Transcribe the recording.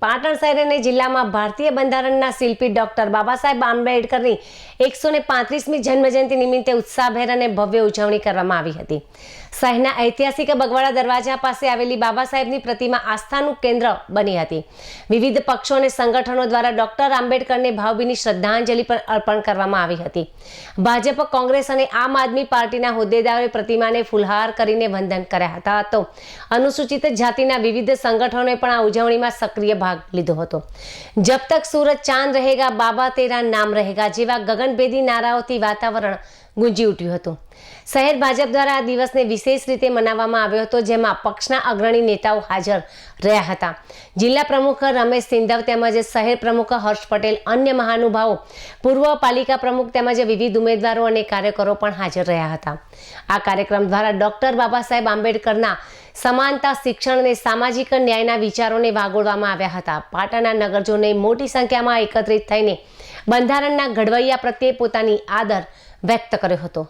પાટણ શહેર અને જિલ્લામાં ભારતીય બંધારણના શિલ્પી ડોક્ટર બાબા સાહેબ આંબેડકરની 135મી જન્મજયંતિ નિમિત્તે ઉત્સાહભેર અને ભવ્ય ઉજવણી કરવામાં આવી હતી. શહેરના ઐતિહાસિક બગવાડા દરવાજા પાસે આવેલી બાબા સાહેબની પ્રતિમા આસ્થાનું કેન્દ્ર બની હતી. વિવિધ પક્ષો અને સંગઠનો દ્વારા ડોક્ટર આંબેડકરને ભાવભીની શ્રદ્ધાંજલિ પણ અર્પણ કરવામાં આવી હતી. ભાજપ, કોંગ્રેસ અને આમ આદમી પાર્ટીના હોદ્દેદારોએ પ્રતિમાને ફૂલહાર કરીને વંદન કર્યા હતા. તો અનુસૂચિત જાતિના વિવિધ સંગઠનોએ પણ આ ઉજવણીમાં સક્રિય ભાગ લીધો હતો. જબ તક સૂરજ ચાંદ રહેગા બાબા તેરા નામ રહેગા જેવા ગગનભેદી નારાઓથી વાતાવરણ ગુંજી ઉઠ્યું હતું. શહેર ભાજપ દ્વારા આ દિવસને વિશેષ રીતે મનાવવામાં આવ્યો હતો, જેમાં પક્ષના અગ્રણી નેતાઓ હાજર રહ્યા હતા. જિલ્લા પ્રમુખ રમેશ સિંધવ તેમજ શહેર પ્રમુખ હર્ષ પટેલ, અન્ય મહાનુભાવો, પૂર્વ પાલિકા પ્રમુખ તેમજ વિવિધ ઉમેદવારો અને કાર્યકરો પણ હાજર રહ્યા હતા. આ કાર્યક્રમ દ્વારા ડોક્ટર બાબા સાહેબ આંબેડકરના સમાનતા, શિક્ષણ અને સામાજિક ન્યાયના વિચારોને વાગોળવામાં આવ્યા હતા. પાટણના નગરજનોએ મોટી સંખ્યામાં એકત્રિત થઈને બંધારણના ઘડવૈયા પ્રત્યે પોતાની આદર વ્યક્ત કર્યો હતો.